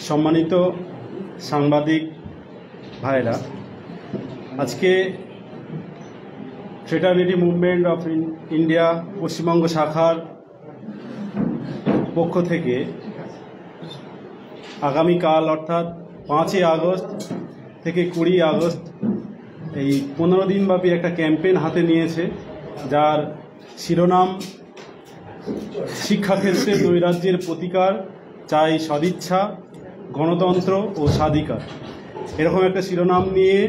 সম্মানিত সাংবাদিক ভাইরা, আজকে fraternity movement of India Paschimbanga শাখার পক্ষ থেকে আগামীকাল অর্থাৎ 5ই আগস্ট থেকে 20 আগস্ট এই 15 দিনব্যাপী একটা ক্যাম্পেইন হাতে নিয়েছে, যার শিরোনাম শিক্ষাক্ষেত্রে নৈরাজ্যের প্রতিকার, চাই সদিচ্ছা, গণতন্ত্র ও স্বাধিকার। এরকম একটা শিরোনাম নিয়ে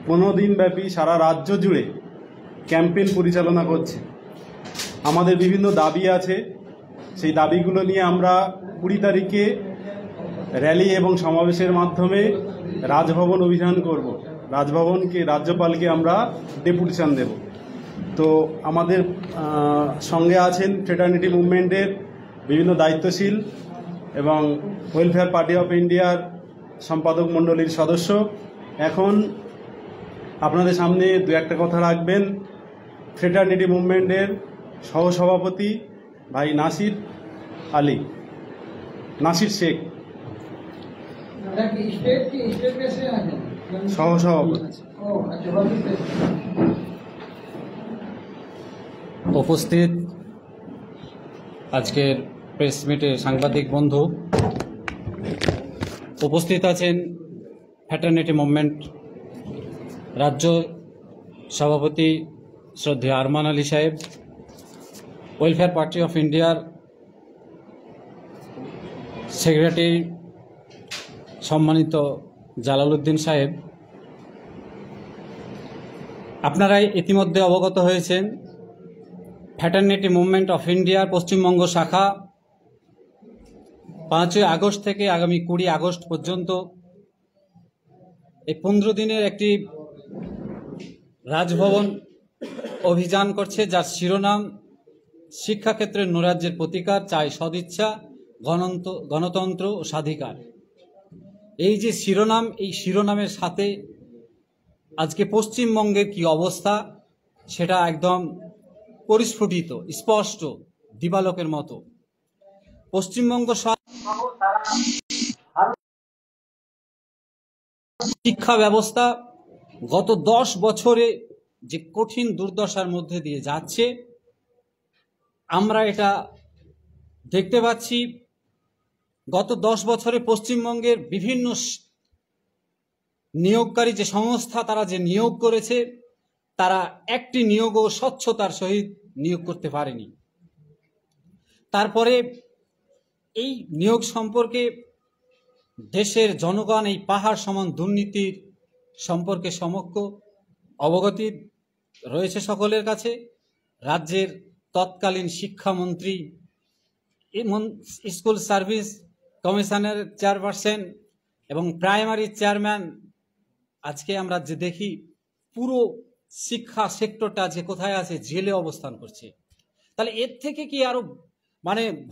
15 দিনব্যাপী সারা রাজ্য জুড়ে ক্যাম্পেইন পরিচালনা করছে। আমাদের বিভিন্ন দাবি আছে, সেই দাবিগুলো নিয়ে আমরা 20 তারিখে র্যালি এবং সমাবেশের মাধ্যমে রাজভবন অভিযান করব। রাজ্যপালকে আমরা ডেপুটেশন দেব। তো আমাদের সঙ্গে আছেন ফ্রেটার্নিটি মুভমেন্টের বিভিন্ন দায়িত্বশীল এবং ওয়েলফেয়ার পার্টি অফ ইন্ডিয়ার সম্পাদক মণ্ডলীর সদস্য। এখন আপনাদের সামনে দু একটা কথা রাখবেন ফ্রেটার্নিটি মুভমেন্টের সহসভাপতি ভাই নাসির শেখ, সহসভাপতি। উপস্থিত আজকের প্রেস মিটে সাংবাদিক বন্ধু, উপস্থিত আছেন ফ্রেটার্নিটি মুভমেন্ট রাজ্য সভাপতি শ্রদ্ধেয় আরমান আলী সাহেব, ওয়েলফেয়ার পার্টি অফ ইন্ডিয়ার সেক্রেটারি সম্মানিত জালালউদ্দিন সাহেব। আপনারা ইতিমধ্যে অবগত হয়েছেন ফ্রেটার্নিটি মুভমেন্ট অফ ইন্ডিয়ার পশ্চিমবঙ্গ শাখা 5ই আগস্ট থেকে আগামী 20 আগস্ট পর্যন্ত এই 15 দিনের একটি রাজভবন অভিযান করছে, যার শিরোনাম শিক্ষাক্ষেত্রে নৈরাজ্যের প্রতিকার, চাই সদিচ্ছা, গণতন্ত্র ও স্বাধিকার। এই যে শিরোনাম, এই শিরোনামের সাথে আজকে পশ্চিমবঙ্গের কি অবস্থা সেটা একদম পরিস্ফুটিত, স্পষ্ট, দিবালোকের মতো। পশ্চিমবঙ্গ শিক্ষা ব্যবস্থা গত 10 বছরে যে কঠিন দুর্দশার মধ্যে দিয়ে যাচ্ছে, আমরা এটা দেখতে পাচ্ছি। গত 10 বছরে পশ্চিমবঙ্গের বিভিন্ন নিয়োগকারী যে সংস্থা, তারা যে নিয়োগ করেছে, তারা একটি নিয়োগও স্বচ্ছতার সহিত নিয়োগ করতে পারেনি। তারপরে এই নিয়োগ সম্পর্কে দেশের জনগণ এই পাহাড় সমান দুর্নীতির সম্পর্কে সমক্ষ অবগতি রয়েছে সকলের কাছে। রাজ্যের তৎকালীন শিক্ষামন্ত্রী, স্কুল সার্ভিস কমিশনের চেয়ারপারসন এবং প্রাইমারি চেয়ারম্যান, আজকে আমরা যে দেখি পুরো শিক্ষা সেক্টরটা যে কোথায় আছে, জেলে অবস্থান করছে। তাহলে এর থেকে কি আরো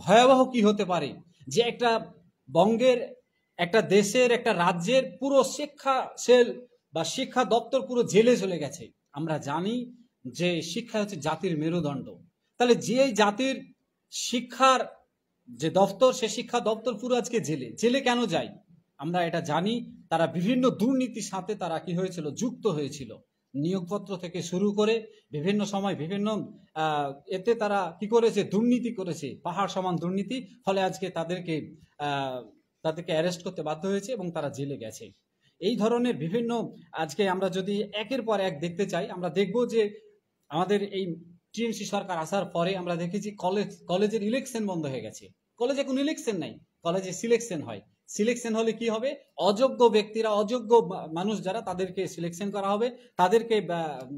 ভয়াবহ কি হতে পারে, যে একটা বঙ্গের, একটা দেশের, একটা রাজ্যের পুরো শিক্ষা সেল বা শিক্ষা দপ্তর পুরো জেলে চলে গেছে। আমরা জানি যে শিক্ষা হচ্ছে জাতির মেরুদণ্ড। তাহলে যে জাতির শিক্ষার যে দপ্তর, সে শিক্ষা দপ্তর পুরো আজকে জেলে কেন যায়? আমরা এটা জানি, তারা বিভিন্ন দুর্নীতির সাথে তারা কি হয়েছিল, যুক্ত হয়েছিল। নিয়োগপত্র থেকে শুরু করে বিভিন্ন সময় বিভিন্ন এতে তারা কি করেছে, দুর্নীতি করেছে, পাহাড় সমান দুর্নীতি। ফলে আজকে তাদেরকে অ্যারেস্ট করতে বাধ্য হয়েছে এবং তারা জেলে গেছে। এই ধরনের বিভিন্ন, আজকে আমরা যদি একের পর এক দেখতে চাই, আমরা দেখব যে আমাদের এই টিএমসি সরকার আসার পরে আমরা দেখেছি কলেজের ইলেকশন বন্ধ হয়ে গেছে। কলেজে কোনো ইলেকশন নাই, কলেজে সিলেকশন হয়। সিলেকশন হলে কি হবে, অযোগ্য ব্যক্তিরা, অযোগ্য মানুষ যারা, তাদেরকে সিলেকশন করা হবে, তাদেরকে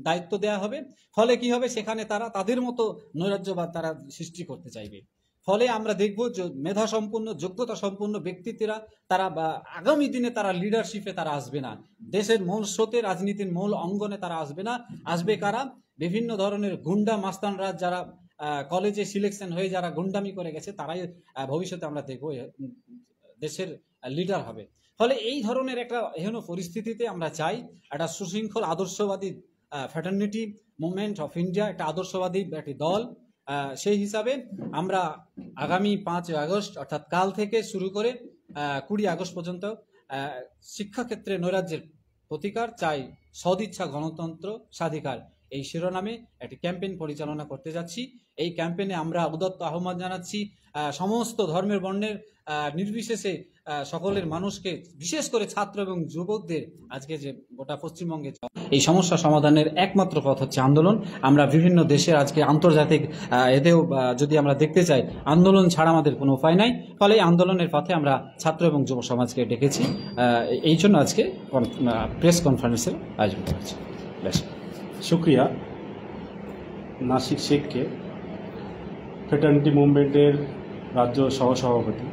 দায়িত্ব দেওয়া হবে। ফলে কি হবে, সেখানে তারা তাদের মতো নৈরাজ্যবাদ তারা সৃষ্টি করতে চাইবে। ফলে আমরা দেখব যে মেধা সম্পন্ন, যোগ্যতা সম্পন্ন ব্যক্তিত্বরা তারা আগামী দিনে তারা লিডারশিপে তারা আসবে না, দেশের মূল স্রোতে, রাজনীতির মূল অঙ্গনে তারা আসবে না। আসবে কারা, বিভিন্ন ধরনের গুন্ডা মাস্তানরা, যারা কলেজে সিলেকশন হয়ে যারা গুন্ডামি করে গেছে, তারাই ভবিষ্যতে আমরা দেখব দেশের লিডার হবে। ফলে এই ধরনের একটা এহেন পরিস্থিতিতে আমরা চাই একটা সুশৃঙ্খল আদর্শবাদী ফ্রেটার্নিটি মুভমেন্ট অফ ইন্ডিয়া, একটা আদর্শবাদী একটি দল। সেই হিসাবে আমরা আগামী 5 আগস্ট অর্থাৎ কাল থেকে শুরু করে 20 আগস্ট পর্যন্ত শিক্ষাক্ষেত্রে নৈরাজ্যের প্রতিকার চাই, সদিচ্ছা, গণতন্ত্র, স্বাধিকার এই শিরোনামে একটি ক্যাম্পেইন পরিচালনা করতে যাচ্ছি। এই ক্যাম্পেইনে আমরা উদাত্ত আহ্বান জানাচ্ছি সমস্ত ধর্মের বর্ণের নির্বিশেষে সকলের মানুষকে, বিশেষ করে ছাত্র এবং যুবকদের আজকে যে গোটা পশ্চিমবঙ্গে এই সমস্যা সমাধানের একমাত্র পথ হচ্ছে আন্দোলন। আমরা বিভিন্ন দেশের আজকে আন্তর্জাতিক এতেও যদি আমরা দেখতে চাই, আন্দোলন ছাড়া আমাদের কোনো উপায় নাই। ফলে এই আন্দোলনের পথে আমরা ছাত্র এবং যুব সমাজকে ডেকেছি। এই জন্য আজকে প্রেস কনফারেন্সের আয়োজন করেছি। বেশ, শুক্রিয়া নাসিক শেখকে, ফ্রেটার্নিটি মুভমেন্টের রাজ্য সহসভাপতি।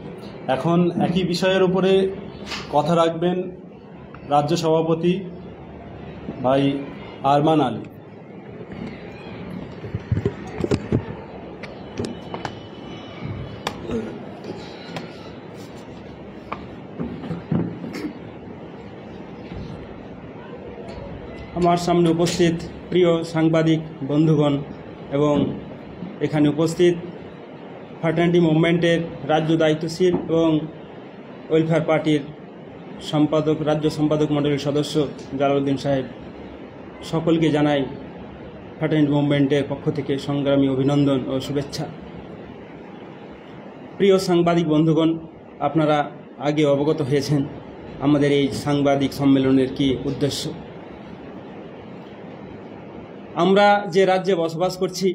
এখন একই বিষয়ের উপরে কথা রাখবেন রাজ্য সভাপতি ভাই আরমান আলী। আমার সামনে উপস্থিত প্রিয় সাংবাদিক বন্ধুগণ এবং এখানে উপস্থিত ফ্রেটার্নিটি মুভমেন্টের রাজ্য দায়িত্বশীল এবং ওয়েলফেয়ার পার্টির সম্পাদক, রাজ্য সম্পাদক মণ্ডলীর সদস্য জালালউদ্দিন সাহেব, সকলকে জানাই ফ্রেটার্নিটি মুভমেন্টের পক্ষ থেকে সংগ্রামী অভিনন্দন ও শুভেচ্ছা। প্রিয় সাংবাদিক বন্ধুগণ, আপনারা আগে অবগত হয়েছেন আমাদের এই সাংবাদিক সম্মেলনের কি উদ্দেশ্য। আমরা যে রাজ্যে বসবাস করছি,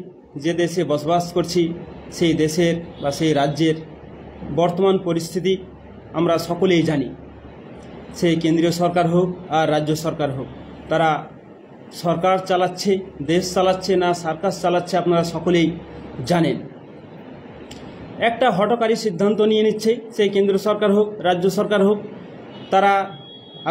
যে দেশে বসবাস করছি, সেই দেশের বা সেই রাজ্যের বর্তমান পরিস্থিতি আমরা সকলেই জানি। সেই কেন্দ্রীয় সরকার হোক আর রাজ্য সরকার হোক, তারা সরকার চালাচ্ছে, দেশ চালাচ্ছে না সার্কাস চালাচ্ছে, আপনারা সকলেই জানেন। একটা হঠকারী সিদ্ধান্ত নিয়ে নিচ্ছে সেই কেন্দ্রীয় সরকার হোক রাজ্য সরকার হোক। তারা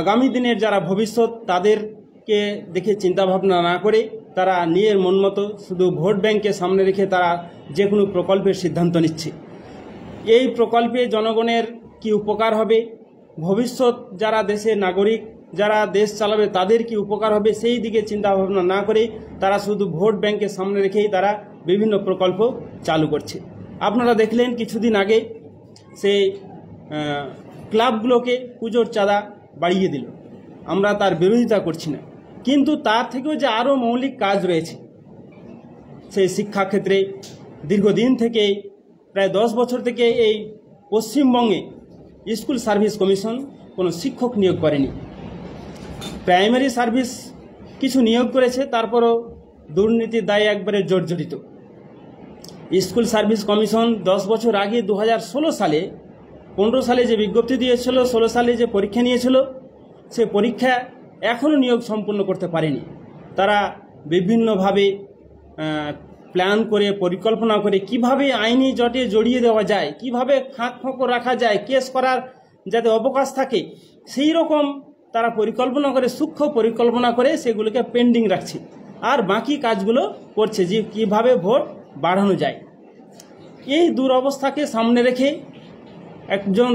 আগামী দিনের যারা ভবিষ্যৎ, তাদেরকে দেখে চিন্তাভাবনা না করে তারা নিজের মন মতো শুধু ভোট ব্যাংককে সামনে রেখে তারা যে কোনো প্রকল্পের সিদ্ধান্ত নিচ্ছে। এই প্রকল্পে জনগণের কি উপকার হবে, ভবিষ্যৎ যারা দেশের নাগরিক, যারা দেশ চালাবে তাদের কি উপকার হবে, সেই দিকে চিন্তাভাবনা না করে তারা শুধু ভোট ব্যাংককে সামনে রেখেই তারা বিভিন্ন প্রকল্প চালু করছে। আপনারা দেখলেন কিছুদিন আগে সেই ক্লাবগুলোকে পুজোর চাঁদা বাড়িয়ে দিল। আমরা তার বিরোধিতা করছি না, কিন্তু তার থেকেও যে আরও মৌলিক কাজ রয়েছে, সেই শিক্ষাক্ষেত্রে দীর্ঘদিন থেকে প্রায় 10 বছর থেকে এই পশ্চিমবঙ্গে স্কুল সার্ভিস কমিশন কোনো শিক্ষক নিয়োগ করেনি। প্রাইমারি সার্ভিস কিছু নিয়োগ করেছে, তারপরও দুর্নীতির দায়ে একবারে জর্জরিত। স্কুল সার্ভিস কমিশন 10 বছর আগে 2016 সালে 15 সালে যে বিজ্ঞপ্তি দিয়েছিল, 16 সালে যে পরীক্ষা নিয়েছিল, সে পরীক্ষা এখনও নিয়োগ সম্পূর্ণ করতে পারেনি। তারা বিভিন্নভাবে প্ল্যান করে, পরিকল্পনা করে কিভাবে আইনি জটে জড়িয়ে দেওয়া যায়, কিভাবে ফাঁক ফোঁকর রাখা যায়, কেস করার যাতে অবকাশ থাকে, সেই রকম তারা পরিকল্পনা করে, সূক্ষ্ম পরিকল্পনা করে সেগুলোকে পেন্ডিং রাখছে, আর বাকি কাজগুলো করছে যে কিভাবে ভোট বাড়ানো যায়। এই দুরবস্থাকে সামনে রেখে একজন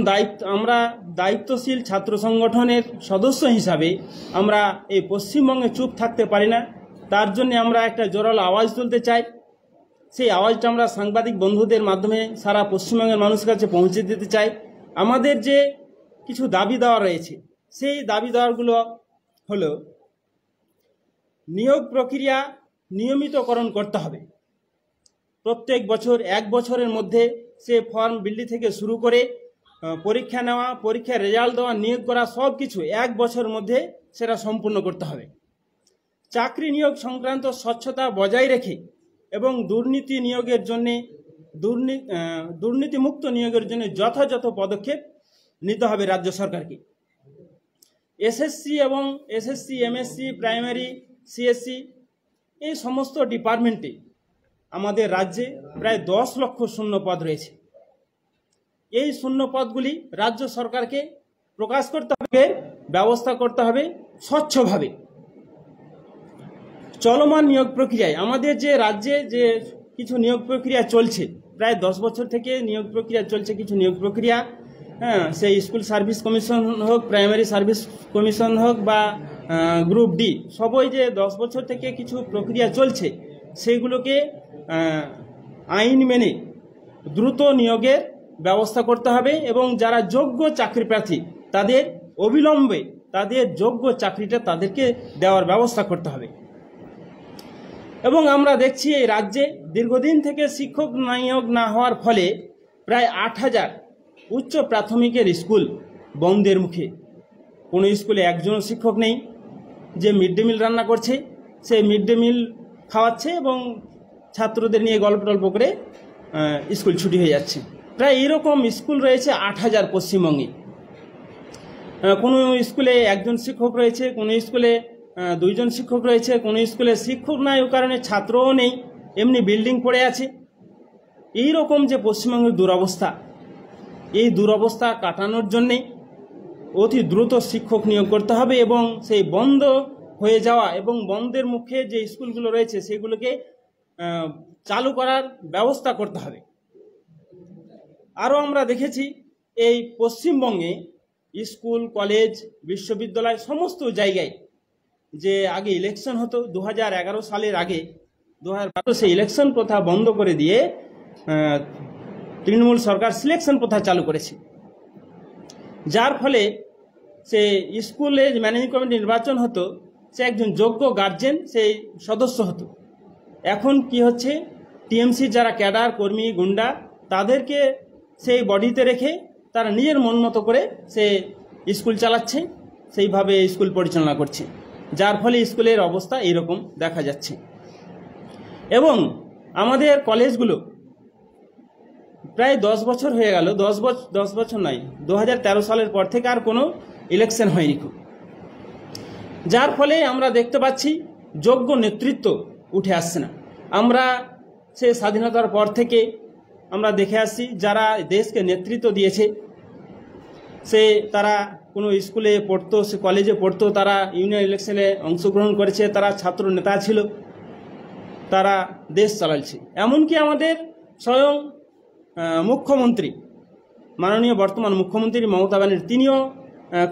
আমরা দায়িত্বশীল ছাত্র সংগঠনের সদস্য হিসাবে আমরা এই পশ্চিমবঙ্গে চুপ থাকতে পারি না। তার জন্য আমরা একটা জোরালো আওয়াজ তুলতে চাই। সেই আওয়াজটা আমরা সাংবাদিক বন্ধুদের মাধ্যমে সারা পশ্চিমবঙ্গের মানুষের কাছে পৌঁছে দিতে চাই। আমাদের যে কিছু দাবি দেওয়া রয়েছে, সেই দাবি দেওয়াগুলো হলো, নিয়োগ প্রক্রিয়া নিয়মিতকরণ করতে হবে। প্রত্যেক বছর 1 বছরের মধ্যে সে ফর্ম বিলি থেকে শুরু করে পরীক্ষা নেওয়া, পরীক্ষার রেজাল্ট দেওয়া, নিয়োগ করা, সব কিছু 1 বছরের মধ্যে সেটা সম্পূর্ণ করতে হবে। চাকরি নিয়োগ সংক্রান্ত স্বচ্ছতা বজায় রেখে এবং দুর্নীতিমুক্ত নিয়োগের জন্য যথাযথ পদক্ষেপ নিতে হবে রাজ্য সরকারকে। এসএসসি এবং এসএসসি, এমএসসি, প্রাইমারি, সিএসসি এই সমস্ত ডিপার্টমেন্টে আমাদের রাজ্যে প্রায় 10 লক্ষ শূন্য পদ রয়েছে। এই শূন্য পদগুলি রাজ্য সরকারকে প্রকাশ করতে হবে, ব্যবস্থা করতে হবে স্বচ্ছভাবে। চলমান নিয়োগ প্রক্রিয়ায় আমাদের যে রাজ্যে যে কিছু নিয়োগ প্রক্রিয়া চলছে, প্রায় 10 বছর থেকে নিয়োগ প্রক্রিয়া চলছে, কিছু নিয়োগ প্রক্রিয়া, সেই স্কুল সার্ভিস কমিশন হোক, প্রাইমারি সার্ভিস কমিশন হোক বা গ্রুপ ডি, সবই যে 10 বছর থেকে কিছু প্রক্রিয়া চলছে, সেইগুলোকে আইন মেনে দ্রুত নিয়োগের ব্যবস্থা করতে হবে এবং যারা যোগ্য চাকরি প্রার্থী তাদের অবিলম্বে তাদের যোগ্য চাকরিটা তাদেরকে দেওয়ার ব্যবস্থা করতে হবে। এবং আমরা দেখছি এই রাজ্যে দীর্ঘদিন থেকে শিক্ষক নিয়োগ না হওয়ার ফলে প্রায় ৮,০০০ উচ্চ প্রাথমিকের স্কুল বন্ধের মুখে। কোনো স্কুলে একজনও শিক্ষক নেই। যে মিড ডে মিল রান্না করছে সে মিড ডে মিল খাওয়াচ্ছে এবং ছাত্রদের নিয়ে গল্প টল্প করে স্কুল ছুটি হয়ে যাচ্ছে। প্রায় এরকম স্কুল রয়েছে ৮,০০০ পশ্চিমবঙ্গে। কোনো স্কুলে একজন শিক্ষক রয়েছে, কোনো স্কুলে 2জন শিক্ষক রয়েছে, কোনো স্কুলে শিক্ষক নাই ও কারণে ছাত্রও নেই, এমনি বিল্ডিং পড়ে আছে। এই রকম যে পশ্চিমবঙ্গের দুরবস্থা, এই দুরবস্থা কাটানোর জন্যে অতি দ্রুত শিক্ষক নিয়োগ করতে হবে এবং সেই বন্ধ হয়ে যাওয়া এবং বন্ধের মুখে যে স্কুলগুলো রয়েছে সেগুলোকে চালু করার ব্যবস্থা করতে হবে। আরও আমরা দেখেছি এই পশ্চিমবঙ্গে স্কুল, কলেজ, বিশ্ববিদ্যালয় সমস্ত জায়গায় যে আগে ইলেকশন হতো 2011 সালের আগে, 2012 সেই ইলেকশন প্রথা বন্ধ করে দিয়ে তৃণমূল সরকার সিলেকশন প্রথা চালু করেছে, যার ফলে সে স্কুলে ম্যানেজিং কমিটি নির্বাচন হতো, সে একজন যোগ্য গার্জেন সেই সদস্য হতো। এখন কি হচ্ছে, টিএমসির যারা ক্যাডার কর্মী গুন্ডা তাদেরকে সেই বডিতে রেখে তারা নিজের মন মতো করে সে স্কুল চালাচ্ছে, সেইভাবে স্কুল পরিচালনা করছে, যার ফলে স্কুলের অবস্থা এইরকম দেখা যাচ্ছে। এবং আমাদের কলেজগুলো প্রায় 10 বছর হয়ে গেল, 10 বছর নয়, 2013 সালের পর থেকে আর কোনো ইলেকশন হয়নি খুব, যার ফলে আমরা দেখতে পাচ্ছি যোগ্য নেতৃত্ব উঠে আসছে না। আমরা সে স্বাধীনতার পর থেকে আমরা দেখে আসছি যারা দেশকে নেতৃত্ব দিয়েছে সে তারা কোনো স্কুলে পড়তো, সে কলেজে পড়তো, তারা ইউনিয়ন ইলেকশনে অংশগ্রহণ করেছে, তারা ছাত্র নেতা ছিল, তারা দেশ চালাচ্ছে। এমনকি আমাদের স্বয়ং মুখ্যমন্ত্রী, মাননীয় বর্তমান মুখ্যমন্ত্রী মমতা ব্যানার্জি, তিনিও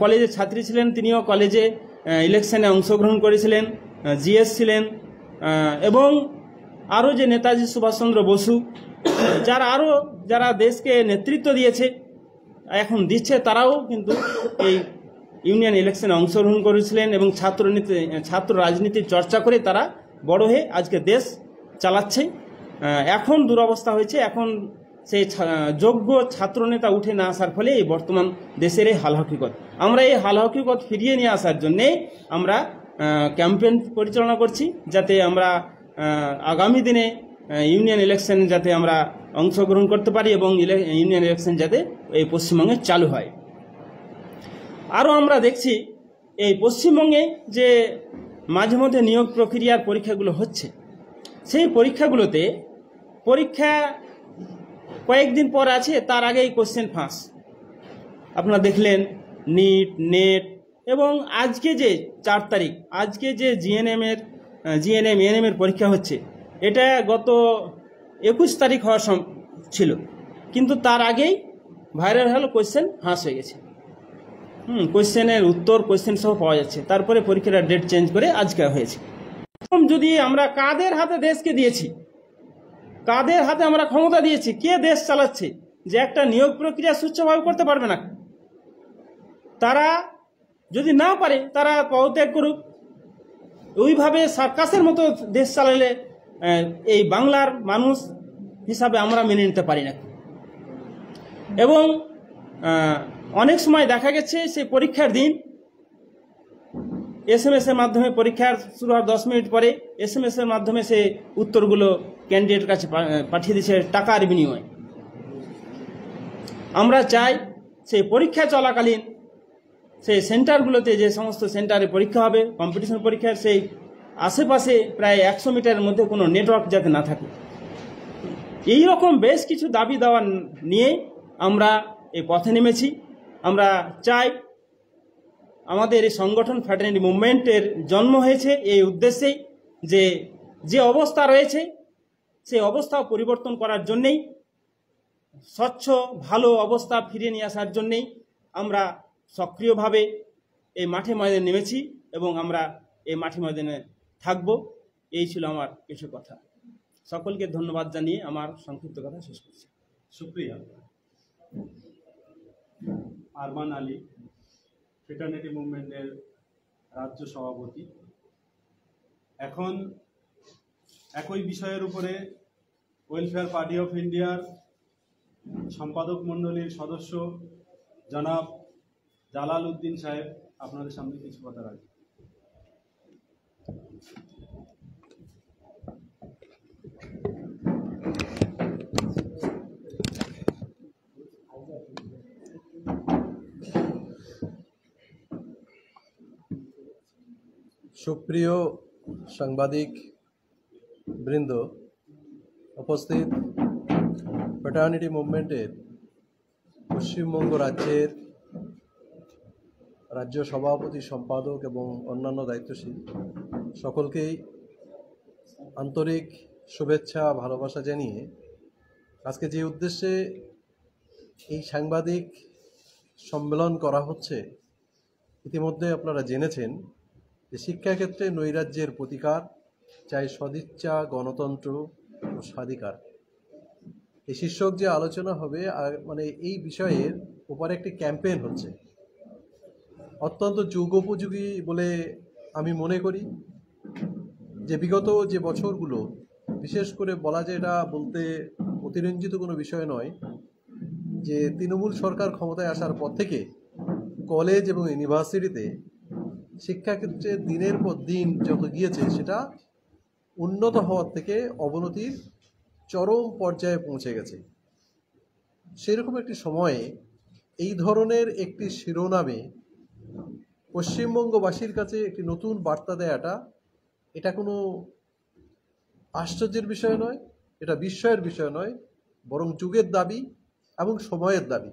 কলেজের ছাত্রী ছিলেন, তিনিও কলেজে ইলেকশনে অংশগ্রহণ করেছিলেন, জিএস ছিলেন। এবং আরও যে নেতাজি সুভাষচন্দ্র বসু, যারা দেশকে নেতৃত্ব দিয়েছে এখন দিচ্ছে, তারাও কিন্তু এই ইউনিয়ন ইলেকশনে অংশগ্রহণ করেছিলেন এবং ছাত্র রাজনীতির চর্চা করে তারা বড় হয়ে আজকে দেশ চালাচ্ছে। এখন দুরবস্থা হয়েছে, এখন সেই যোগ্য ছাত্রনেতা উঠে না আসার ফলে এই বর্তমান দেশের এই হালহকিকত। আমরা এই হালহকিকত ফিরিয়ে নিয়ে আসার জন্যে আমরা ক্যাম্পেইন পরিচালনা করছি, যাতে আমরা আগামী দিনে ইউনিয়ন ইলেকশন যাতে আমরা অংশগ্রহণ করতে পারি এবং ইউনিয়ন ইলেকশন যাতে এই পশ্চিমবঙ্গে চালু হয়। আরও আমরা দেখছি এই পশ্চিমবঙ্গে যে মাঝে মধ্যে নিয়োগ প্রক্রিয়ার পরীক্ষাগুলো হচ্ছে, সেই পরীক্ষাগুলোতে পরীক্ষা কয়েকদিন পর আছে, তার আগেই কোশ্চেন ফাঁস। আপনারা দেখলেন নিট, নেট এবং আজকে যে 4 তারিখ, আজকে যে জিএনএম, এএনএম এর পরীক্ষা হচ্ছে, এটা গত 21 তারিখ হওয়ার ছিল, কিন্তু তার আগেই ভাইরাল হলো, কোশ্চেন ফাঁস হয়ে গেছে। কোশ্চেনের উত্তর কোশ্চেন সহ পাওয়া যাচ্ছে, তারপরে পরীক্ষার ডেট চেঞ্জ করে আজকে হয়েছে। যদি আমরা কাদের হাতে দেশকে দিয়েছি, কাদের হাতে আমরা ক্ষমতা দিয়েছি, কে দেশ চালাচ্ছে, যে একটা নিয়োগ প্রক্রিয়া সুষ্ঠুভাবে করতে পারবে না, তারা যদি না পারে তারা পদত্যাগ করুক। ওইভাবে সার্কাসের মতো দেশ চালালে এই বাংলার মানুষ হিসাবে আমরা মেনে নিতে পারি না। এবং অনেক সময় দেখা গেছে সেই পরীক্ষার দিন SMS এর মাধ্যমে, পরীক্ষার শুরু হওয়ার 10 মিনিট পরে SMS এর মাধ্যমে সে উত্তরগুলো ক্যান্ডিডেটের কাছে পাঠিয়ে দিচ্ছে টাকার বিনিময়ে। আমরা চাই সেই পরীক্ষা চলাকালীন সেই সেন্টারগুলোতে, যে সমস্ত সেন্টারে পরীক্ষা হবে, কম্পিটিশন পরীক্ষার সেই আশেপাশে প্রায় 100 মিটারের মধ্যে কোনো নেটওয়ার্ক যাতে না থাকে। এই রকম বেশ কিছু দাবি দেওয়া নিয়ে আমরা এই পথে নেমেছি। আমরা চাই, আমাদের এই সংগঠন ফ্র্যাটার্নিটি মুভমেন্টের জন্ম হয়েছে এই উদ্দেশ্যেই, যে অবস্থা রয়েছে সেই অবস্থা পরিবর্তন করার জন্যেই, স্বচ্ছ ভালো অবস্থা ফিরিয়ে নিয়ে আসার জন্যেই আমরা সক্রিয়ভাবে এই মাঠে ময়দানে নেমেছি এবং আমরা এই মাঠে ময়দানে থাকব। এই ছিল আমার কিছু কথা। সকলকে ধন্যবাদ জানিয়ে আমার সংক্ষিপ্ত কথা শেষ করছি। সুপ্রিয়া, আরমান আলী, ফ্রেটার্নিটি মুভমেন্টের রাজ্য সভাপতি। এখন একই বিষয়ের উপরে ওয়েলফেয়ার পার্টি অফ ইন্ডিয়ার সম্পাদক মণ্ডলীর সদস্য জনাব জালাল উদ্দিন সাহেব আপনাদের সামনে কিছু কথা রাখবেন। সুপ্রিয় সাংবাদিক বৃন্দ, উপস্থিত ফ্রেটার্নিটি মুভমেন্টের পশ্চিমবঙ্গ রাজ্যের রাজ্য সভাপতি, সম্পাদক এবং অন্যান্য দায়িত্বশীল সকলকেই আন্তরিক শুভেচ্ছা ভালোবাসা জানিয়ে আজকে যে উদ্দেশ্যে এই সাংবাদিক সম্মেলন করা হচ্ছে, ইতিমধ্যে আপনারা জেনেছেন যে শিক্ষাক্ষেত্রে নৈরাজ্যের প্রতিকার চাই সদিচ্ছা, গণতন্ত্র ও স্বাধিকার। এই শীর্ষক যে আলোচনা হবে মানে এই বিষয়ের উপরে একটি ক্যাম্পেইন হচ্ছে, অত্যন্ত যুগোপযোগী বলে আমি মনে করি। যে বিগত যে বছরগুলো, বিশেষ করে বলা যায়, এটা বলতে অতিরঞ্জিত কোনো বিষয় নয়, যে তৃণমূল সরকার ক্ষমতায় আসার পর থেকে কলেজ এবং ইউনিভার্সিটিতে শিক্ষাক্ষেত্রে দিনের পর দিন যত গিয়েছে, সেটা উন্নত হওয়ার থেকে অবনতির চরম পর্যায়ে পৌঁছে গেছে। সেরকম একটি সময়ে এই ধরনের একটি শিরোনামে পশ্চিমবঙ্গবাসীর কাছে একটি নতুন বার্তা দেওয়াটা, এটা কোনো আশ্চর্যের বিষয় নয়, এটা বিস্ময়ের বিষয় নয়, বরং যুগের দাবি এবং সময়ের দাবি।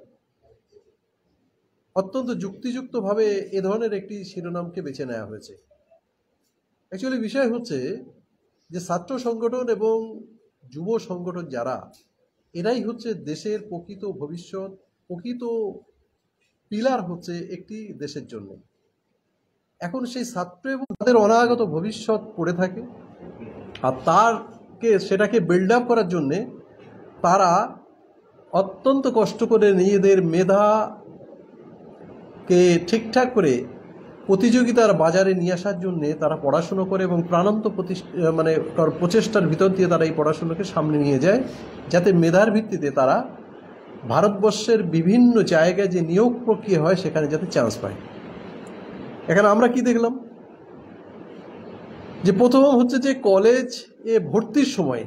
অত্যন্ত যুক্তিযুক্তভাবে এ ধরনের একটি শিরোনামকে বেছে নেওয়া হয়েছে। অ্যাকচুয়ালি বিষয় হচ্ছে যে ছাত্র সংগঠন এবং যুব সংগঠন যারা, এরাই হচ্ছে দেশের প্রকৃত ভবিষ্যৎ, প্রকৃত পিলার হচ্ছে একটি দেশের জন্য। এখন সেই ছাত্র এবং তাদের অনাগত ভবিষ্যৎ পড়ে থাকে, আর সেটাকে বিল্ড আপ করার জন্যে তারা অত্যন্ত কষ্ট করে নিজেদের মেধাকে ঠিকঠাক করে প্রতিযোগিতার বাজারে নিয়ে আসার জন্যে তারা পড়াশুনো করে এবং প্রাণান্ত প্রচেষ্টার ভিতর দিয়ে তারা এই পড়াশুনোকে সামনে নিয়ে যায়, যাতে মেধার ভিত্তিতে তারা ভারতবর্ষের বিভিন্ন জায়গায় যে নিয়োগ প্রক্রিয়া হয় সেখানে যাতে চান্স পায়। এখানে আমরা কি দেখলাম, যে প্রথম হচ্ছে যে কলেজ ভর্তির সময়,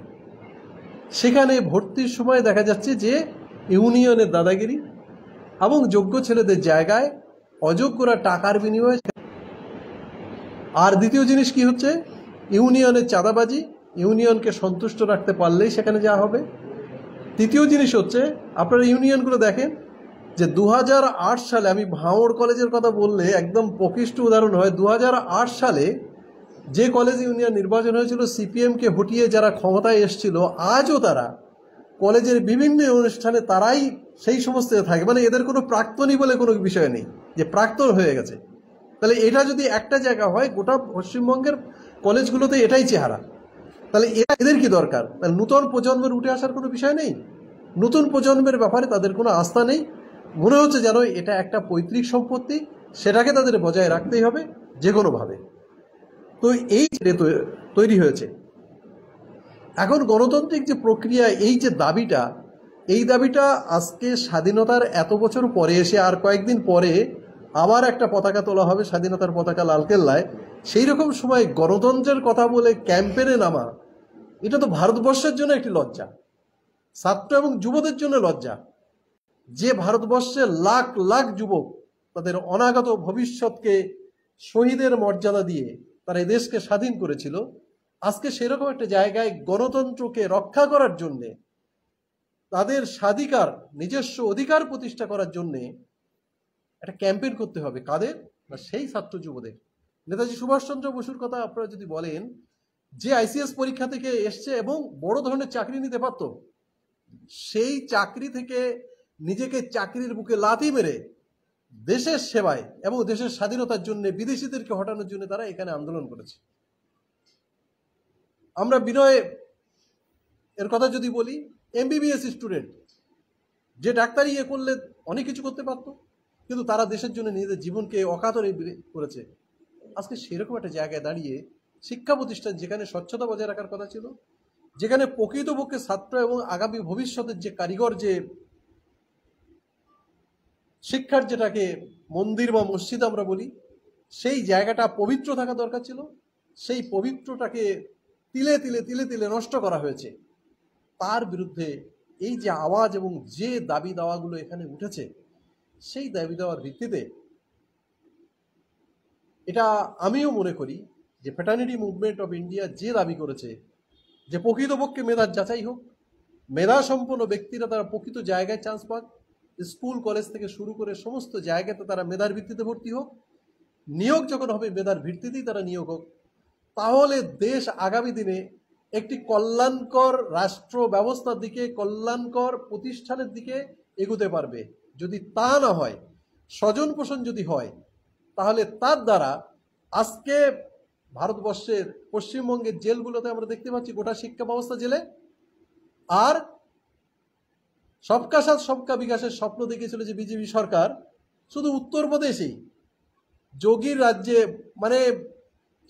সেখানে ভর্তির সময় দেখা যাচ্ছে যে ইউনিয়নের দাদাগিরি এবং যোগ্য ছেলেদের জায়গায় অযোগ্যরা টাকার বিনিময়ে। আর দ্বিতীয় জিনিস কি হচ্ছে, ইউনিয়নের চাঁদাবাজি, ইউনিয়নকে সন্তুষ্ট রাখতে পারলেই সেখানে যাওয়া হবে। তৃতীয় জিনিস হচ্ছে, আপনারা ইউনিয়নগুলো দেখেন যে 2008 সালে, আমি ভাঙড় কলেজের কথা বললে একদম প্রকৃষ্ট উদাহরণ হয়, 2008 সালে যে কলেজ ইউনিয়ন নির্বাচন হয়েছিল, সিপিএমকে হটিয়ে যারা ক্ষমতায় এসেছিল, আজও তারা কলেজের বিভিন্ন অনুষ্ঠানে তারাই সেই সমস্ত থাকে। মানে এদের কোনো প্রাক্তনী বলে কোনো বিষয় নেই, যে প্রাক্তন হয়ে গেছে। তাহলে এটা যদি একটা জায়গা হয়, গোটা পশ্চিমবঙ্গের কলেজগুলোতে এটাই চেহারা, তাহলে এদের কি দরকার? তাহলে নূতন প্রজন্মের উঠে আসার কোনো বিষয় নেই, নতুন প্রজন্মের ব্যাপারে তাদের কোনো আস্থা নেই। মনে হচ্ছে যেন এটা একটা পৈতৃক সম্পত্তি, সেটাকে তাদের বজায় রাখতেই হবে যে কোনোভাবে। তো এই তৈরি হয়েছে। এখন গণতান্ত্রিক যে প্রক্রিয়া, এই যে দাবিটা, এই দাবিটা আজকে স্বাধীনতার এত বছর পরে এসে আর কয়েকদিন পরে আবার একটা পতাকা তোলা হবে, স্বাধীনতার পতাকা লালকেল্লায়। সেই রকম সময় গণতন্ত্রের কথা বলে ক্যাম্পেনে নামা, এটা তো ভারতবর্ষের জন্য একটি লজ্জা, ছাত্র এবং যুবদের জন্য লজ্জা। যে ভারতবর্ষের লাখ লাখ যুবক তাদের অনাগত ভবিষ্যৎকে শহীদের মর্যাদা দিয়ে তারা এই দেশকে স্বাধীন করেছিল, আজকে সেরকম একটা জায়গায় গণতন্ত্রকে রক্ষা করার জন্যে, তাদের স্বাধিকার, নিজস্ব অধিকার প্রতিষ্ঠা করার জন্যে একটা ক্যাম্পেইন করতে হবে। কাদের? না, সেই ছাত্র যুবদের। নেতাজি সুভাষচন্দ্র বসুর কথা আপনারা যদি বলেন, যে আইসিএস পরীক্ষা থেকে এসছে এবং বড় ধরনের চাকরি নিতে পারত, সেই চাকরি থেকে নিজেকে চাকরির বুকে লাথি মেরে দেশের সেবায় এবং দেশের স্বাধীনতার জন্য, বিদেশিদেরকে হটানোর জন্য তারা এখানে আন্দোলন করেছে। আমরা বিনয় এর কথা যদি বলি, এমবিবিএস স্টুডেন্ট, যে ডাক্তারি করলে অনেক কিছু করতে পারতো, কিন্তু তারা দেশের জন্য নিজেদের জীবনকে অকাতরে করেছে। আজকে সেরকম একটা জায়গায় দাঁড়িয়ে শিক্ষা প্রতিষ্ঠান যেখানে স্বচ্ছতা বজায় রাখার কথা ছিল, যেখানে প্রকৃতপক্ষে ছাত্র এবং আগামী ভবিষ্যতের যে কারিগর, যে শিক্ষার যেটাকে মন্দির বা মসজিদ আমরা বলি, সেই জায়গাটা পবিত্র থাকা দরকার ছিল, সেই পবিত্রটাকে তিলে তিলে তিলে তিলে নষ্ট করা হয়েছে। তার বিরুদ্ধে এই যে আওয়াজ এবং যে দাবি দাওয়াগুলো এখানে উঠেছে, সেই দাবি দেওয়ার ভিত্তিতে এটা আমিও মনে করি যে ফ্র্যাটার্নিটি মুভমেন্ট অফ ইন্ডিয়া যে দাবি করেছে যে প্রকৃতপক্ষে মেধার যাচাই হোক, মেধা সম্পন্ন ব্যক্তিরা তারা প্রকৃত জায়গায় চান্স পাক, স্কুল কলেজ থেকে শুরু করে সমস্ত জায়গাতে তারা মেধার ভিত্তিতে ভর্তি হোক, নিয়োগ যখন হবে মেধার ভিত্তিতেই তারা নিয়োগ হোক, তাহলে দেশ আগামী দিনে একটি কল্যাণকর রাষ্ট্র ব্যবস্থার দিকে, কল্যাণকর প্রতিষ্ঠানের দিকে এগোতে পারবে। যদি তা না হয়, স্বজন পোষণ যদি হয়, তাহলে তার দ্বারা আজকে ভারতবর্ষের পশ্চিমবঙ্গের জেলগুলোতে আমরা দেখতে পাচ্ছি গোটা শিক্ষা ব্যবস্থা জেলে। আর সবকা সাথ সবকা বিকাশের স্বপ্ন দেখেছিল যে বিজেপি সরকার, শুধু উত্তরপ্রদেশেই যোগীর রাজ্যে মানে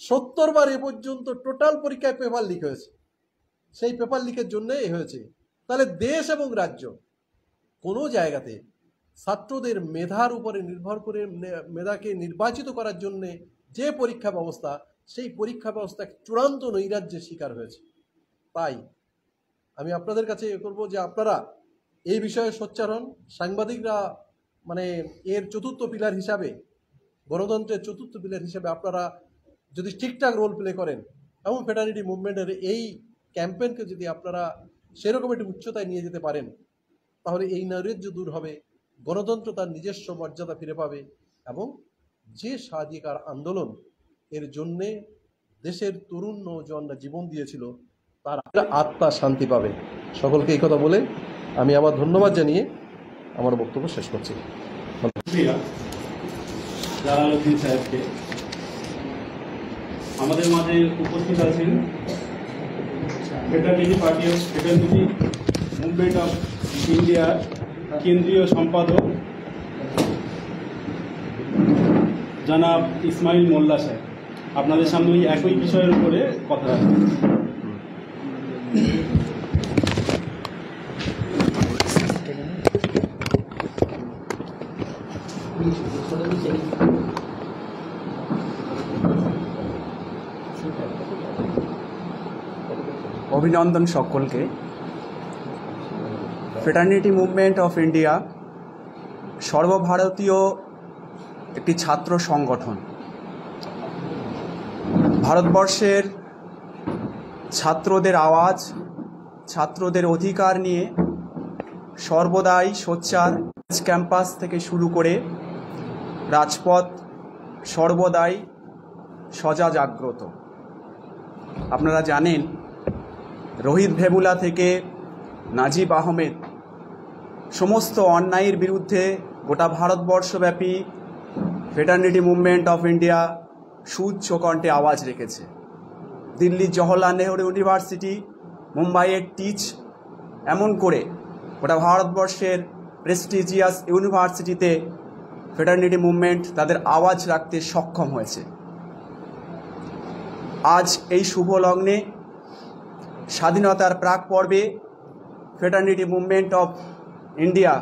70 বার এ পর্যন্ত টোটাল পরীক্ষায় পেপার লিক হয়েছে। সেই পেপার লিকের জন্য হয়েছে। তাহলে দেশ এবং রাজ্য কোনো জায়গাতে ছাত্রদের মেধার উপরে নির্ভর করে মেধাকে নির্বাচিত করার জন্য যে পরীক্ষা ব্যবস্থা, সেই পরীক্ষা ব্যবস্থা চূড়ান্ত নৈরাজ্যের শিকার হয়েছে। তাই আমি আপনাদের কাছে করব যে আপনারা এই বিষয়ে সোচ্চার হন। সাংবাদিকরা মানে এর চতুর্থ পিলার হিসাবে, গণতন্ত্রের চতুর্থ পিলার হিসাবে আপনারা যদি ঠিকঠাক রোল প্লে করেন এবং ফ্র্যাটার্নিটি মুভমেন্টের এই ক্যাম্পেইনকে যদি আপনারা সেরকম একটি উচ্চতায় নিয়ে যেতে পারেন, তাহলে এই নৈরাজ্য দূর হবে, গণতন্ত্র তার নিজস্ব মর্যাদা ফিরে পাবে এবং যে স্বাধিকার আন্দোলন এর জন্যে দেশের তরুণ নৌজওয়ানরা জীবন দিয়েছিল তার আত্মা শান্তি পাবে। সকলকে এই কথা বলে আমি আমার ধন্যবাদ জানিয়ে আমার বক্তব্য শেষ করছি। জালালউদ্দিন সাহেবকে। আমাদের মাঝে উপস্থিত আছেন ফ্র্যাটার্নিটি মুভমেন্ট অফ ইন্ডিয়ার কেন্দ্রীয় সম্পাদক জনাব ইসমাইল মোল্লা সাহেব। আপনাদের সামনে ওই একই বিষয়ের উপরে কথা রাখবেন। অভিনন্দন সকলকে। ফ্র্যাটার্নিটি মুভমেন্ট অফ ইন্ডিয়া সর্বভারতীয় একটি ছাত্র সংগঠন। ভারতবর্ষের ছাত্রদের আওয়াজ, ছাত্রদের অধিকার নিয়ে সর্বদাই সোচ্চার। ক্যাম্পাস থেকে শুরু করে রাজপথ সর্বদাই সজা জাগ্রত। আপনারা জানেন রোহিত ভেমুলা থেকে নাজিব আহমেদ সমস্ত অন্যায়ের বিরুদ্ধে গোটা ভারতবর্ষব্যাপী ফ্র্যাটার্নিটি মুভমেন্ট অফ ইন্ডিয়া সুউচ্চ কণ্ঠে আওয়াজ রেখেছে। দিল্লির জওহরলাল নেহরু ইউনিভার্সিটি, মুম্বাইয়ের টিচ, এমন করে গোটা ভারতবর্ষের প্রেস্টিজিয়াস ইউনিভার্সিটিতে ফ্র্যাটার্নিটি মুভমেন্ট তাদের আওয়াজ রাখতে সক্ষম হয়েছে। আজ এই শুভ লগ্নে স্বাধীনতার প্রাক পর্বে ফ্র্যাটার্নিটি মুভমেন্ট অফ ইন্ডিয়া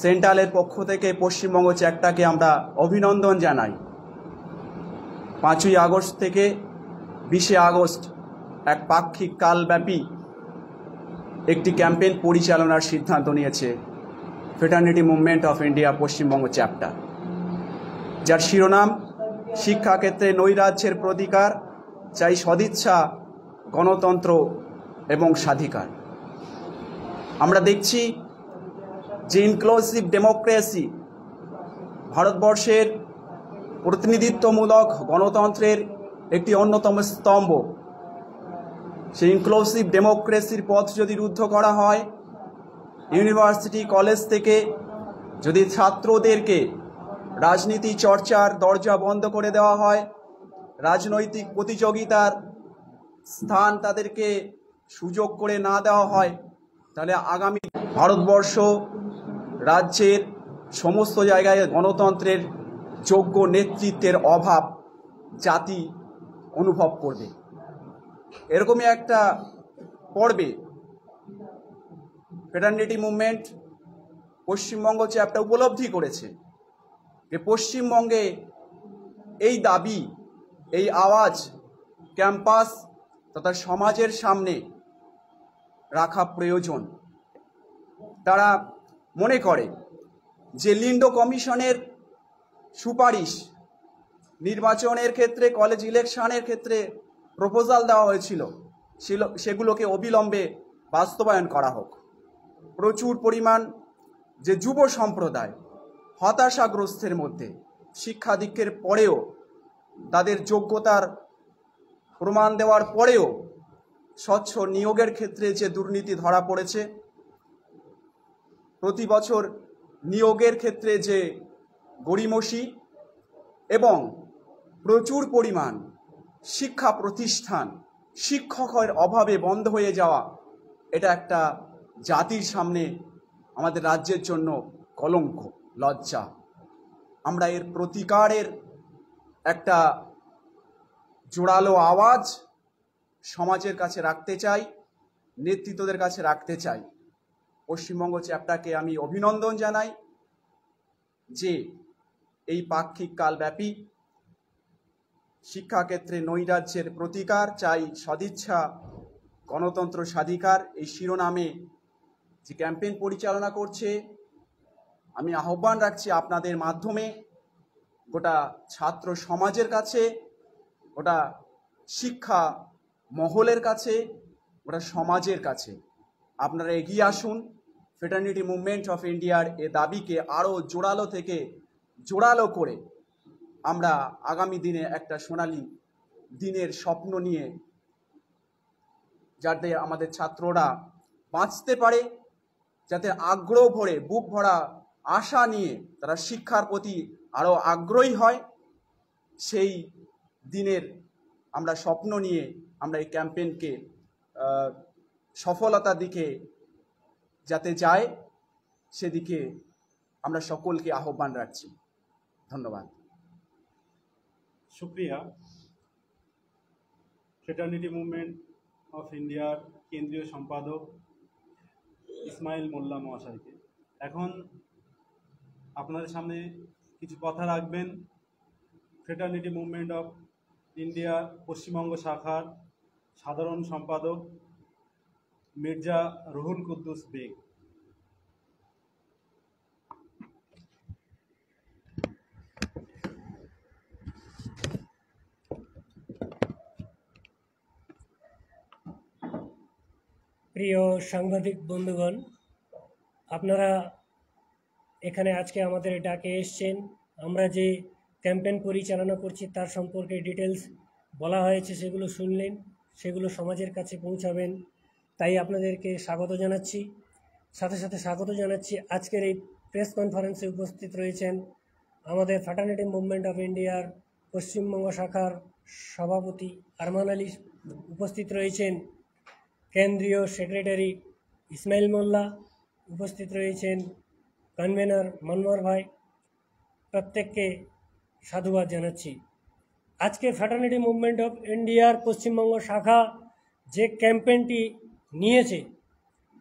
সেন্ট্রালের পক্ষ থেকে পশ্চিমবঙ্গ চ্যাপ্টারকে আমরা অভিনন্দন জানাই। 5ই আগস্ট থেকে 20শে আগস্ট এক পাক্ষিক কালব্যাপী একটি ক্যাম্পেইন পরিচালনার সিদ্ধান্ত নিয়েছে fraternity movement of India Paschimbanga chapter, যার শিরোনাম শিক্ষাক্ষেত্রে নৈরাজ্যের প্রতিকার, চাই সদিচ্ছা, গণতন্ত্র এবং স্বাধিকার। আমরা দেখছি যে ইনক্লুসিভ ডেমোক্রেসি ভারতবর্ষের প্রতিনিধিত্বমূলক গণতন্ত্রের একটি অন্যতম স্তম্ভ। সেই ইনক্লুসিভ ডেমোক্রেসির পথ যদি রুদ্ধ করা হয়, ইউনিভার্সিটি কলেজ থেকে যদি ছাত্রদেরকে রাজনীতি চর্চার দরজা বন্ধ করে দেওয়া হয়, রাজনৈতিক প্রতিযোগিতার স্থান তাদেরকে সুযোগ করে না দেওয়া হয়, তাহলে আগামী ভারতবর্ষ রাজ্যের সমস্ত জায়গায় গণতন্ত্রের যোগ্য নেতৃত্বের অভাব জাতি অনুভব করবে। এরকমই একটা পর্বে ফ্রেটার্নিটি মুভমেন্ট পশ্চিমবঙ্গ চ্যাপ্টার উপলব্ধি করেছে যে পশ্চিমবঙ্গে এই দাবি, এই আওয়াজ ক্যাম্পাস তথা সমাজের সামনে রাখা প্রয়োজন। তারা মনে করে যে লিন্ডো কমিশনের সুপারিশ নির্বাচনের ক্ষেত্রে, কলেজ ইলেকশনের ক্ষেত্রে প্রপোজাল দেওয়া হয়েছিল, সেগুলোকে অবিলম্বে বাস্তবায়ন করা হোক। প্রচুর পরিমাণ যে যুব সম্প্রদায় হতাশাগ্রস্তের মধ্যে, শিক্ষা দীক্ষার পরেও, তাদের যোগ্যতার প্রমাণ দেওয়ার পরেও স্বচ্ছ নিয়োগের ক্ষেত্রে যে দুর্নীতি ধরা পড়েছে, প্রতি বছর নিয়োগের ক্ষেত্রে যে গড়িমসি এবং প্রচুর পরিমাণ শিক্ষা প্রতিষ্ঠান শিক্ষকের অভাবে বন্ধ হয়ে যাওয়া, এটা একটা জাতির সামনে, আমাদের রাজ্যের জন্য কলঙ্ক, লজ্জা। আমরা এর প্রতিকারের একটা জোরালো আওয়াজ সমাজের কাছে রাখতে চাই, নেতৃত্বদের কাছে রাখতে চাই। পশ্চিমবঙ্গ চ্যাপ্টারকে আমি অভিনন্দন জানাই যে এই পাক্ষিক কালব্যাপী শিক্ষাক্ষেত্রে নৈরাজ্যের প্রতিকার চাই, সদিচ্ছা, গণতন্ত্র, স্বাধিকার এই শিরোনামে যে ক্যাম্পেইন পরিচালনা করছে, আমি আহ্বান রাখছি আপনাদের মাধ্যমে গোটা ছাত্র সমাজের কাছে, গোটা শিক্ষা মহলের কাছে, গোটা সমাজের কাছে, আপনারা এগিয়ে আসুন। ফ্রেটার্নিটি মুভমেন্ট অফ ইন্ডিয়ার এ দাবিকে আরও জোরালো থেকে জোরালো করে আমরা আগামী দিনে একটা সোনালী দিনের স্বপ্ন নিয়ে, যাতে আমাদের ছাত্ররা বাঁচতে পারে, যাতে আগ্রহ ভরে, বুক ভরা আশা নিয়ে তারা শিক্ষার প্রতি আরও আগ্রহী হয়, সেই দিনের আমরা স্বপ্ন নিয়ে আমরা এই ক্যাম্পেইনকে সফলতার দিকে যাতে যায়, সেদিকে আমরা সকলকে আহ্বান রাখছি। ধন্যবাদ। শুক্রিয়া ফ্রেটার্নিটি মুভমেন্ট অফ ইন্ডিয়ার কেন্দ্রীয় সম্পাদক ইসমাইল মোল্লা মহাশয়কে। এখন আপনাদের সামনে কিছু কথা রাখবেন ফ্রেটার্নিটি মুভমেন্ট অফ ইন্ডিয়ার পশ্চিমবঙ্গ শাখার সাধারণ সম্পাদক মির্জা রুহুল কুদ্দুস বেগ। প্রিয় সাংবাদিক বন্ধুগণ, আপনারা এখানে আজকে আমাদের ডাকে এসছেন। আমরা যে ক্যাম্পেইন পরিচালনা করছি তার সম্পর্কে ডিটেলস বলা হয়েছে, সেগুলো শুনলেন, সেগুলো সমাজের কাছে পৌঁছাবেন, তাই আপনাদেরকে স্বাগত জানাচ্ছি। সাথে সাথে স্বাগত জানাচ্ছি আজকের এই প্রেস কনফারেন্সে উপস্থিত রয়েছেন আমাদের ফ্রেটার্নিটি মুভমেন্ট অফ ইন্ডিয়ার পশ্চিমবঙ্গ শাখার সভাপতি আরমান আলী, উপস্থিত রয়েছেন কেন্দ্রীয় সেক্রেটারি ইসমাইল মোল্লা, উপস্থিত রয়েছেন কনভেনার মনমোহর ভাই। প্রত্যেককে সাধুবাদ জানাচ্ছি। আজকে ফ্রেটার্নিটি মুভমেন্ট অফ ইন্ডিয়ার পশ্চিমবঙ্গ শাখা যে ক্যাম্পেইনটি নিয়েছে,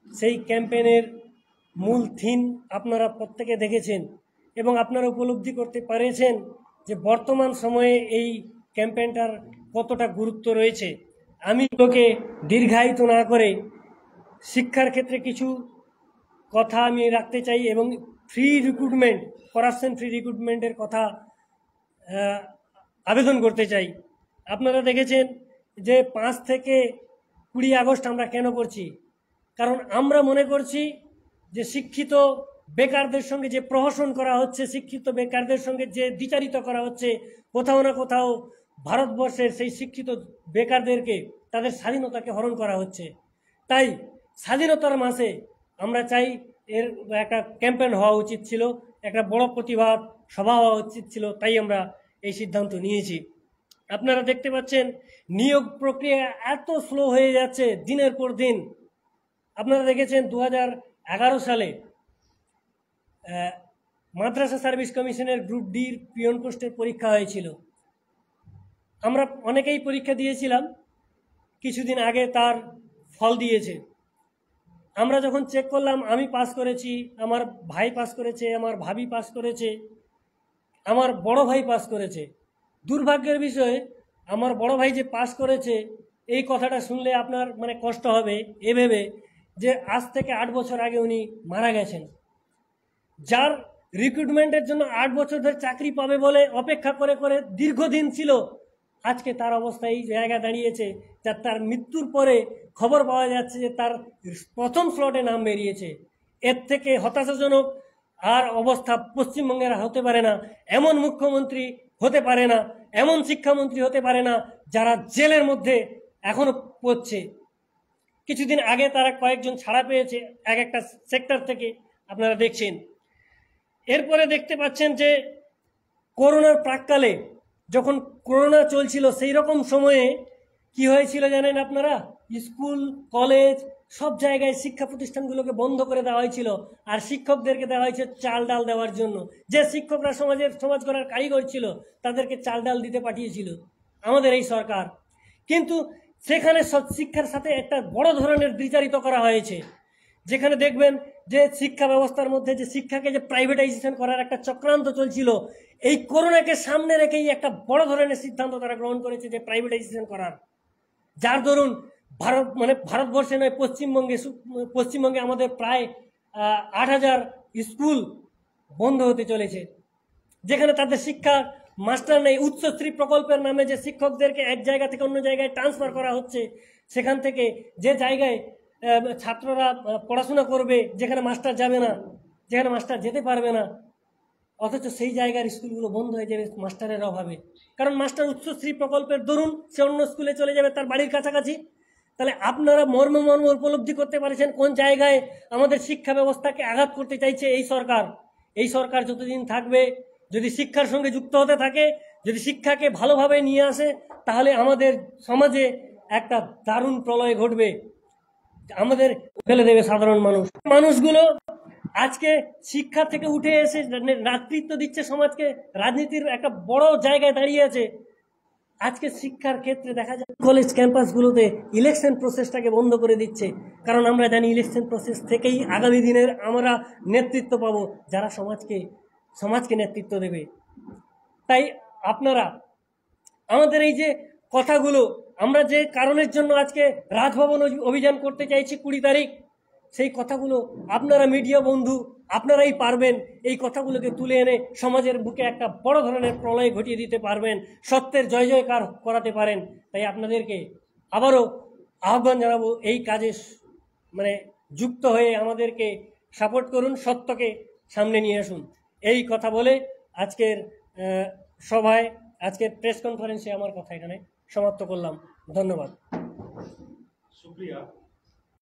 সেই ক্যাম্পেইনের মূল থিম আপনারা প্রত্যেকে দেখেছেন এবং আপনারা উপলব্ধি করতে পেরেছেন যে বর্তমান সময়ে এই ক্যাম্পেইনটার কতটা গুরুত্ব রয়েছে। আমি লোকে দীর্ঘায়িত না করে শিক্ষার ক্ষেত্রে কিছু কথা আমি রাখতে চাই এবং ফ্রি রিক্রুটমেন্ট, করাপশন ফ্রি রিক্রুটমেন্টের কথা আবেদন করতে চাই। আপনারা দেখেছেন যে 5 থেকে 20 আগস্ট আমরা কেন করছি, কারণ আমরা মনে করছি যে শিক্ষিত বেকারদের সঙ্গে যে প্রহসন করা হচ্ছে, শিক্ষিত বেকারদের সঙ্গে যে দ্বিচারিত করা হচ্ছে, কোথাও না কোথাও ভারতবর্ষের সেই শিক্ষিত বেকারদেরকে তাদের স্বাধীনতাকে হরণ করা হচ্ছে। তাই স্বাধীনতার মাসে আমরা চাই এর একটা ক্যাম্পেইন হওয়া উচিত ছিল, একটা বড় প্রতিবাদ সভা হওয়া উচিত ছিল, তাই আমরা এই সিদ্ধান্ত নিয়েছি। আপনারা দেখতে পাচ্ছেন নিয়োগ প্রক্রিয়া এত স্লো হয়ে যাচ্ছে দিনের পর দিন। আপনারা দেখেছেন সালে মাদ্রাসা সার্ভিস কমিশনের গ্রুপ ডির পিয়ন পোস্টের পরীক্ষা হয়েছিল। আমরা অনেকেই পরীক্ষা দিয়েছিলাম, কিছুদিন আগে তার ফল দিয়েছে। আমরা যখন চেক করলাম, আমি পাস করেছি, আমার ভাই পাস করেছে, আমার ভাবি পাস করেছে, আমার বড় ভাই পাস করেছে। দুর্ভাগ্যের বিষয়, আমার বড় ভাই যে পাস করেছে এই কথাটা শুনলে আপনার মানে কষ্ট হবে এ ভেবে যে আজ থেকে 8 বছর আগে উনি মারা গেছেন। যার রিক্রুটমেন্টের জন্য 8 বছর ধরে চাকরি পাবে বলে অপেক্ষা করে করে দীর্ঘদিন ছিল, আজকে তার অবস্থা এই জায়গায় দাঁড়িয়েছে। তার মৃত্যুর পরে খবর পাওয়া যাচ্ছে যে তার প্রথম স্লটে নাম বেরিয়েছে। এর থেকে হতাশাজনক আর অবস্থা পশ্চিমবঙ্গের হতে পারে না। এমন মুখ্যমন্ত্রী হতে পারে না, এমন শিক্ষামন্ত্রী হতে পারে না যারা জেলের মধ্যে এখনো পড়ছে। কিছুদিন আগে তারা কয়েকজন ছাড়া পেয়েছে এক একটা সেক্টর থেকে, আপনারা দেখছেন। এরপরে দেখতে পাচ্ছেন যে করোনার প্রাককালে যখন করোনা চলছিল সেই রকম সময়ে কি হয়েছিল জানেন আপনারা? স্কুল কলেজ সব জায়গায় শিক্ষা প্রতিষ্ঠানগুলোকে বন্ধ করে দেওয়া হয়েছিল, আর শিক্ষকদেরকে দেওয়া হয়েছে চাল ডাল দেওয়ার জন্য। যে শিক্ষকরা সমাজ করার কারিগর ছিল তাদেরকে চাল ডাল দিতে পাঠিয়েছিল আমাদের এই সরকার। কিন্তু সেখানে শিক্ষার সাথে একটা বড় ধরনের বিচারিত করা হয়েছে, যেখানে দেখবেন যে শিক্ষা ব্যবস্থার মধ্যে যে শিক্ষাকে যে প্রাইভেটাইজেশন করার একটা চক্রান্ত চলছিল, এই করোনাকে সামনে রেখেই একটা বড় ধরনের সিদ্ধান্ত তারা গ্রহণ করেছে যে প্রাইভেটাইজেশন করার। যার দরুন ভারতবর্ষে নয়, পশ্চিমবঙ্গে আমাদের প্রায় 8,000 স্কুল বন্ধ হতে চলেছে, যেখানে তাদের শিক্ষা মাস্টার নেই। উচ্চশ্রী প্রকল্পের নামে যে শিক্ষকদেরকে এক জায়গা থেকে অন্য জায়গায় ট্রান্সফার করা হচ্ছে, সেখান থেকে যে জায়গায় ছাত্ররা পড়াশোনা করবে, যেখানে মাস্টার যাবে না, যেখানে মাস্টার যেতে পারবে না, অথচ সেই জায়গার স্কুলগুলো বন্ধ হয়ে যাবে মাস্টারের অভাবে। কারণ মাস্টার উচ্চশ্রী প্রকল্পের দরুন সে অন্য স্কুলে চলে যাবে তার বাড়ির কাছাকাছি। তাহলে আপনারা মর্ম উপলব্ধি করতে পারছেন কোন জায়গায় আমাদের শিক্ষা ব্যবস্থাকে আঘাত করতে চাইছে এই সরকার। এই সরকার যতদিন থাকবে, যদি শিক্ষার সঙ্গে যুক্ত হতে থাকে, যদি শিক্ষাকে ভালোভাবে নিয়ে আসে, তাহলে আমাদের সমাজে একটা দারুণ প্রলয় ঘটবে, আমাদের ফেলে দেবে সাধারণ মানুষগুলো। আজকে শিক্ষা থেকে উঠে এসে নেতৃত্ব দিচ্ছে সমাজকে, রাজনীতির একটা বড় জায়গায় দাঁড়িয়ে আছে। আজকে শিক্ষার ক্ষেত্রে দেখা যায় কলেজ ক্যাম্পাসগুলোতে ইলেকশন প্রসেসটাকে বন্ধ করে দিচ্ছে, কারণ আমরা জানি ইলেকশন প্রসেস থেকেই আগামী দিনের আমরা নেতৃত্ব পাবো, যারা সমাজকে নেতৃত্ব দেবে। তাই আপনারা আমাদের এই যে কথাগুলো, আমরা যে কারণের জন্য আজকে রাজভবন অভিযান করতে চাইছি 20 তারিখ, সেই কথাগুলো আপনারা মিডিয়া বন্ধু আপনারাই পারবেন এই কথাগুলোকে তুলে এনে সমাজের বুকে একটা বড় ধরনের প্রলয় ঘটিয়ে দিতে পারবেন, সত্যের জয় জয়কার করাতে পারেন। তাই আপনাদেরকে আবারও আহ্বান জানাবো, এই কাজে যুক্ত হয়ে আমাদেরকে সাপোর্ট করুন, সত্যকে সামনে নিয়ে আসুন। এই কথা বলে আজকের সভায়, আজকের প্রেস কনফারেন্সে আমার কথা এখানে সমাপ্ত করলাম। ধন্যবাদ। শুক্রিয়া।